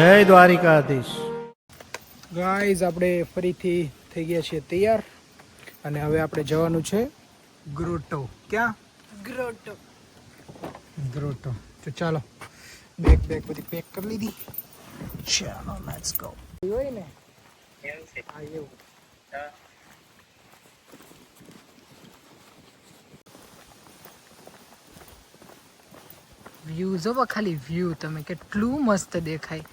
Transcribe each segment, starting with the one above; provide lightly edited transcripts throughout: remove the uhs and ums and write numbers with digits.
જય દ્વારિકાધીશ. ગાઈઝ આપણે ફરીથી થઈ ગયા છીએ તૈયાર અને હવે આપણે જવાનું છે ગ્રોટો. ક્યાં? ગ્રોટો. તો ચાલો બેગ બધી પેક કરી લીધી. ચાલો લેટ્સ ગો. હોય ને હા એવું. વ્યૂ જોવો ખાલી વ્યૂ તમે કેટલું મસ્ત દેખાય.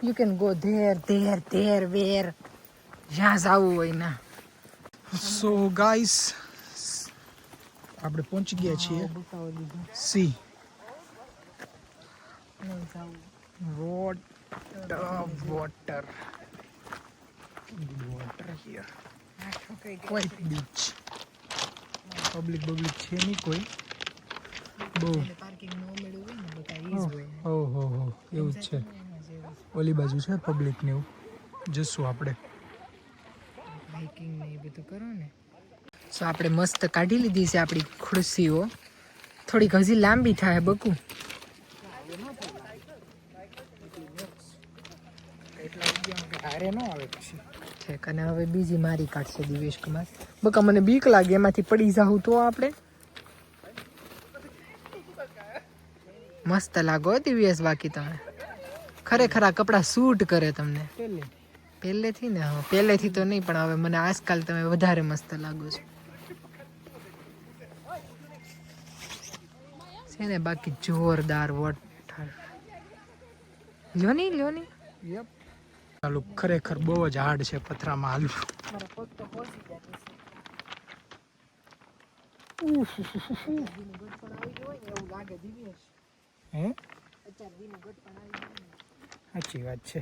You can go there, where જ્યાં જવું હોય ને. સો ગાઈસ આપણે પહોંચી ગયા છીએ C water here quite beach. Public છે નહીં કોઈ બહુ. ઓહો એવું જ છે. ઓલી બાજુ છે પબ્લિક ને એવું. જશું આપણે બાઇકિંગ ને એ બધું કરો ને. સો આપણે મસ્ત કાઢી લીધી છે આપણી ખુરશીઓ. થોડીક હજી લાંબી થાય બકુ. ઠીક. અને હવે બીજી મારી કાઢશે દિવેશ કુમાર. બકા મને બીક લાગે એમાંથી પડી જાઉં તો. આપણે મસ્ત લાગો દિવ્યેશ. બાકી તમે ખરેખર આ કપડાં સૂટ કરે તમને પહેલેથી ને. હા પહેલેથી તો નહીં પણ હવે મને આજકાલ તમે વધારે મસ્ત લાગો છો છે ને. બાકી જોરદાર વોટર. લ્યો ની. ચાલુ ખરેખર બહુ જ હાર્ડ છે પથરામાં હાલવું. હે સાચી વાત છે.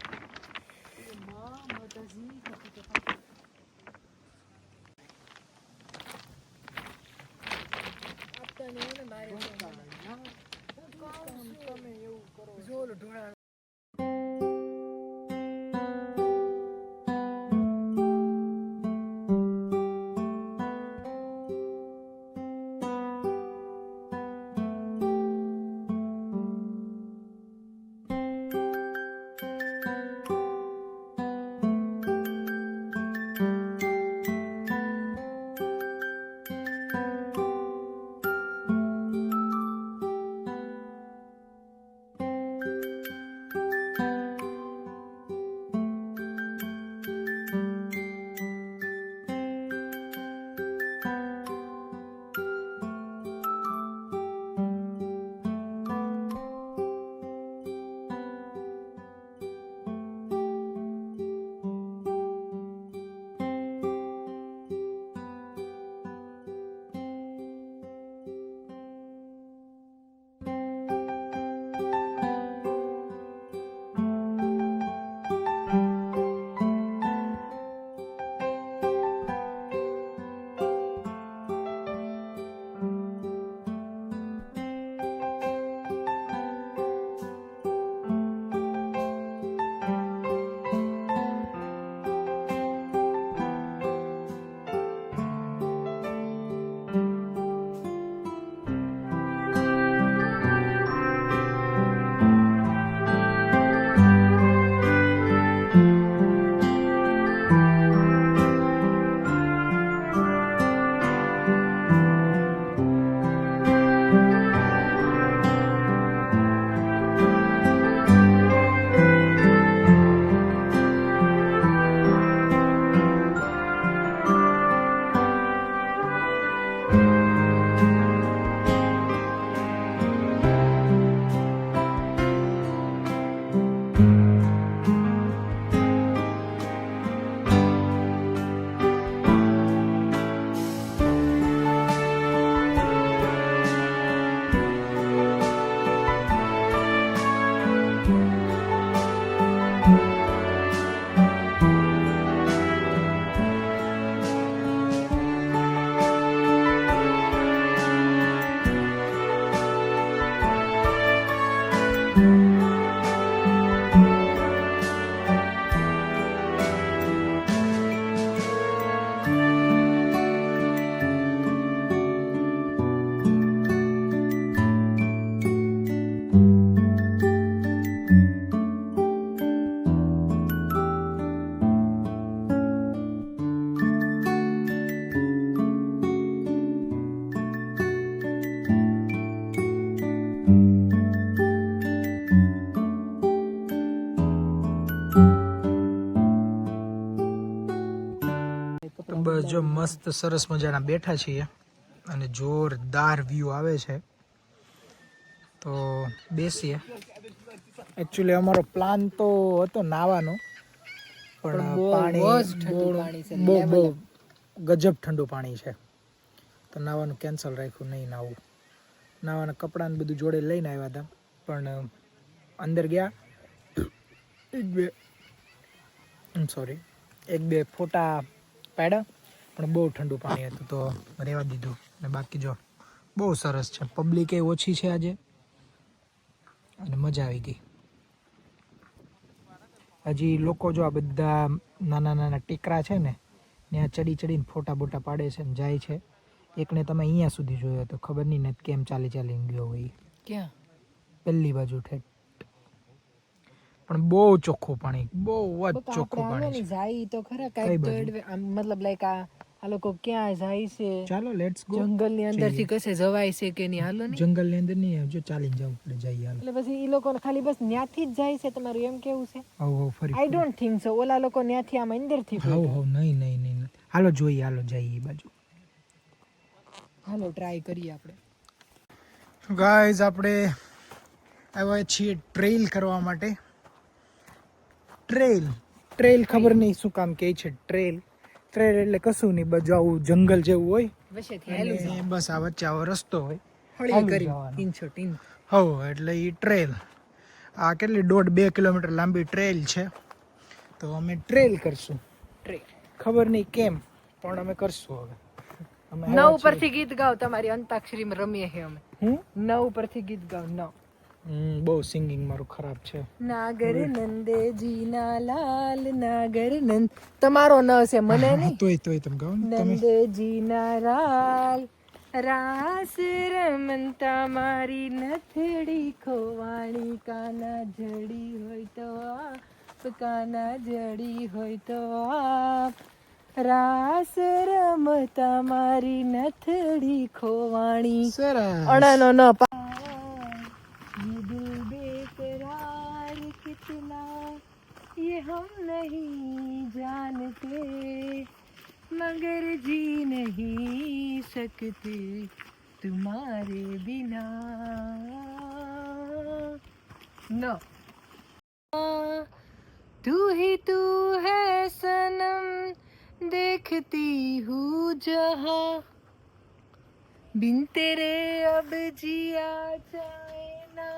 જો મસ્ત સરસ મજાના બેઠા છીએ અને જોરદાર વ્યૂ આવે છે, તો બેસીએ. એકચ્યુઅલી અમારો પ્લાન તો હતો નાવાનો, પણ પાણી બહુ ગજબ ઠંડુ પાણી છે, તો નાવાનું કેન્સલ રાખ્યું. નહીં નાવું, નાવાના કપડાં બધું જોડે લઈને આવ્યા હતા, પણ અંદર ગયા એક બે ફોટા પાડ્યા, પણ બહુ ઠંડુ પાણી હતું તો રહેવા દીધું. ને બાકી જો બહુ સરસ છે, પબ્લિક એ ઓછી છે આજે અને મજા આવી ગઈ. હજી લોકો જો આ બધા નાના નાના ટેકરા છે ને ત્યાં ચડીને ફોટા બોટા પાડે છે ને જાય છે. એકને તમે અહીંયા સુધી જોયો તો ખબર નહીં ને કેમ ચાલીને ગયો હોય. ક્યાં? પહેલી બાજુ ઠેઠ. પણ બહુ ચોખ્ખું પાણી, બહુ જ ચોખ્ખું પાણી છે. જાય તો ખરા કાંઈક તો મતલબ લાઈક આ લોકો ક્યાં જાય છે? ચાલો લેટ્સ ગો. જંગલની અંદરથી કશે જવાય છે કે નહીં? હાલો ને. જંગલની અંદર નહીં, જો ચાલીને જવું પડે, જઈએ હાલો. એટલે પછી એ લોકો ખાલી બસ ન્યાથી જ જાય છે, તમારું એમ કેવું છે? હવ ફરી આઈ ડોન્ટ થિંક સો. ઓલા લોકો ન્યાથી આમ અંદરથી નહીં. હાલો જોઈએ, હાલો જઈએ એ બાજુ. હાલો ટ્રાય કરીએ આપણે. ગાઈઝ આપણે આવ્યા છીએ ટ્રેલ કરવા માટે. ટ્રેલ ખબર નહીં શું કામ કહે છે ટ્રેલ એટલે કશું નહીં, બસ આવું જંગલ જેવું હોય બસ, આ વચ્ચે આવો રસ્તો હોય એટલે એ ટ્રેલ. આ કેટલી 1.5-2 કિલોમીટર લાંબી ટ્રેલ છે, તો અમે ટ્રેલ કરશું. ખબર નહીં કેમ, પણ અમે કરશું. હવે નવ પરથી ગીત ગાઓ, તમારી અંતાક્ષરીમાં રમીએ છીએ અમે. નવ પરથી ગીત ગાઓ. બહુ સિંગિંગ મારું ખરાબ છે. નાગર નંદેજી ના લાલ નાગર નંદ, તમારો ન છે મને નહીં. તોય તમે ગાઓ. નંદજી ના લાલ રાસ રમંતા મારી નથડી ખોવાણી, કાના જડી હોય તો આપ, કાના જડી હોય તો આપ, રાસ રમતા મારી નથડી ખોવાણી. અણાનો ન ये हम नहीं जानते मगर जी नहीं सकते तुम्हारे बिना. नो तू ही तू है सनम देखती हूँ जहाँ, बिन तेरे अब जिया जाए ना,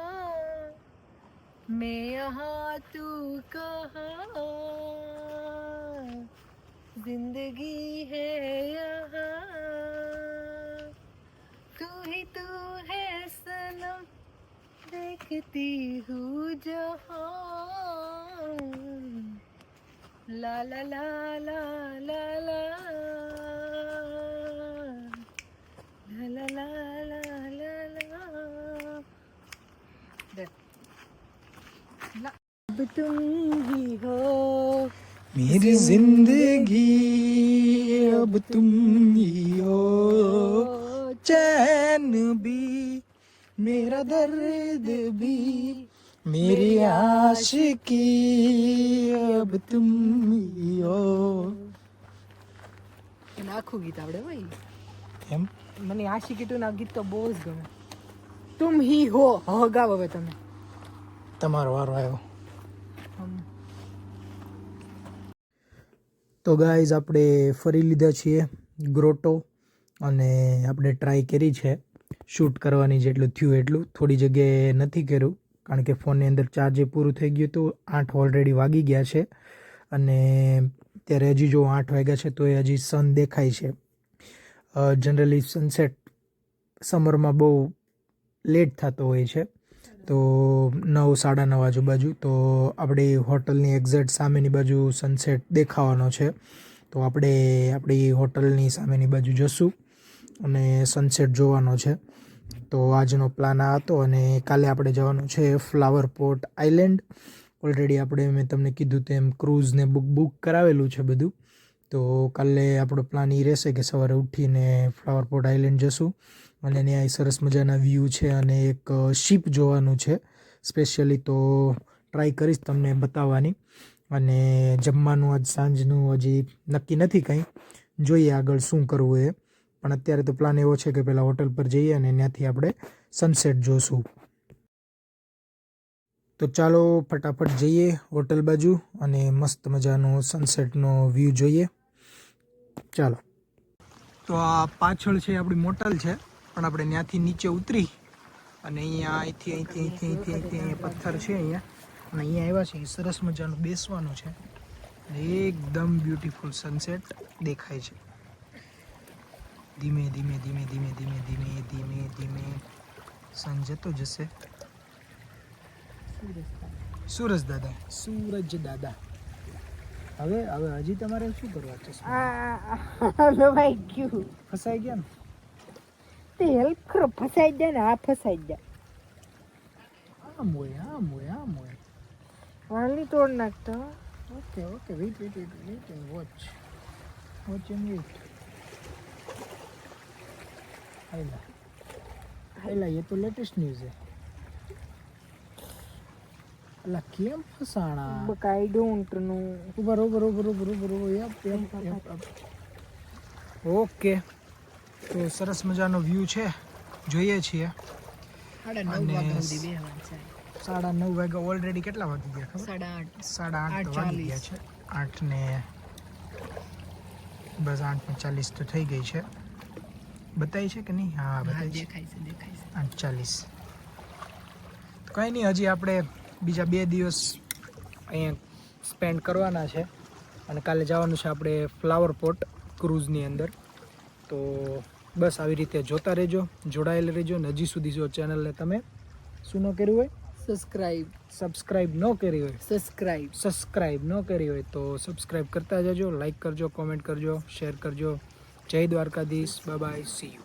मैं यहाँ तू कहाँ, जिंदगी है यहाँ, तू ही तू है सनम देखती हूँ जहाँ, ला ला ला ला ला ला ला ला ला ला ला. अब तुम ही हो मेरी जिंदगी, अब तुम ही हो चैन भी, मेरा दर्द भी, मेरी आशिकी, अब तुम ही हो. આખું ગીત આવડે ભાઈ એમ. મને આશિકી ટુ ના ગીત તો બહુ જ ગમે. તુમ હી હો. હવે ગાવ, હવે તમે, તમારો વારો આવ્યો. તો ગાઈઝ આપણે ફરી લીધા છીએ ગ્રોટો, અને આપણે ટ્રાય કરી છે શૂટ કરવાની, જેટલું થયું એટલું. થોડી જગ્યાએ નથી કર્યું કારણ કે ફોનની અંદર ચાર્જ પૂરું થઈ ગયું હતું. 8 ઓલરેડી વાગી ગયા છે અને ત્યારે હજી જો 8 વાગ્યા છે તો એ હજી સન દેખાય છે. જનરલી સનસેટ સમરમાં બહુ લેટ થતો હોય છે, તો 9-9:30 આજુબાજુ. તો આપણી હોટલની એક્ઝેક્ટ સામેની બાજુ સનસેટ દેખાવાનો છે, તો આપણે આપણી હોટલની સામેની બાજુ જશું અને સનસેટ જોવાનો છે. તો આજનો પ્લાન આ હતો, અને કાલે આપણે જવાનું છે ફ્લાવર પોટ આઇલેન્ડ. ઓલરેડી આપણે મેં તમને કીધું તેમ ક્રૂઝને બુક કરાવેલું છે બધું. તો કાલે આપણો પ્લાન એ રહેશે કે સવારે ઉઠીને ફ્લાવર પોટ આઇલેન્ડ જશું, અને ત્યાં સરસ મજાના વ્યૂ છે અને એક શિપ જોવાનું છે સ્પેશિયલી. તો ટ્રાય કરીશ તમને બતાવવાની. અને જમવાનું આજ સાંજનું હજી નક્કી નથી કંઈ, જોઈએ આગળ શું કરવું એ. પણ અત્યારે તો પ્લાન એવો છે કે પહેલાં હોટલ પર જઈએ અને ત્યાંથી આપણે સનસેટ જોશું. તો ચાલો ફટાફટ જઈએ હોટલ બાજુ અને મસ્ત મજાનો સનસેટનો વ્યૂ જોઈએ. ચાલો. તો આ પાછળ છે આપણી મોટલ છે, પણ આપણે ત્યાંથી નીચે ઉતરી અને અહીંથી પથ્થર છે અહીંયા, અને અહીંયા આવ્યા છે. સરસ મજાનું બેસવાનું છે અને એકદમ બ્યુટીફુલ સનસેટ દેખાય છે. ધીમે ધીમે ધીમે ધીમે ધીમે ધીમે ધીમે ધીમે સન જતો જશે. સૂરજ દાદા હવે હજી તમારે શું કરવા છે? લવાઈ ગયું. ફસાઈ ગયા ને? તે હેલ્પ કરો, ફસાઈ જાય ને. આ ફસાઈ જાય. આમ હોય વાળની તોડ નાખતો. Okay wait and watch and wait. आइला ये तो लेटेस्ट न्यूज़ है. अल्लाह केम फसाना? But I don't know. ऊपर यप. ઓકે, તો સરસ મજાનો વ્યૂ છે, જોઈએ છીએ. 9:30 વાગ્યા ઓલરેડી. કેટલા વાગી ગયા ખબર? 8:30 વાગી ગયા છે. 8 ને બસ 8:40 તો થઈ ગઈ છે. બતાવી છે કે નહીં? હા, બતાવી છે. દેખાય છે. 8:40. કંઈ નહીં, હજી આપણે બીજા 2 દિવસ અહીંયા સ્પેન્ડ કરવાના છે અને કાલે જવાનું છે આપણે ફ્લાવર પોટ ક્રૂઝની અંદર. તો બસ આવી રીતે જોતા રહેજો, જોડાયેલા રહેજો. અને હજી સુધી જો ચેનલને તમે શું ન કર્યું હોય, સબસ્ક્રાઈબ ન કરી હોય, સબસ્ક્રાઈબ ન કરી હોય તો સબસ્ક્રાઈબ કરતા જજો. લાઈક કરજો, કોમેન્ટ કરજો, શેર કરજો. જય દ્વારકાધીશ. By, C you.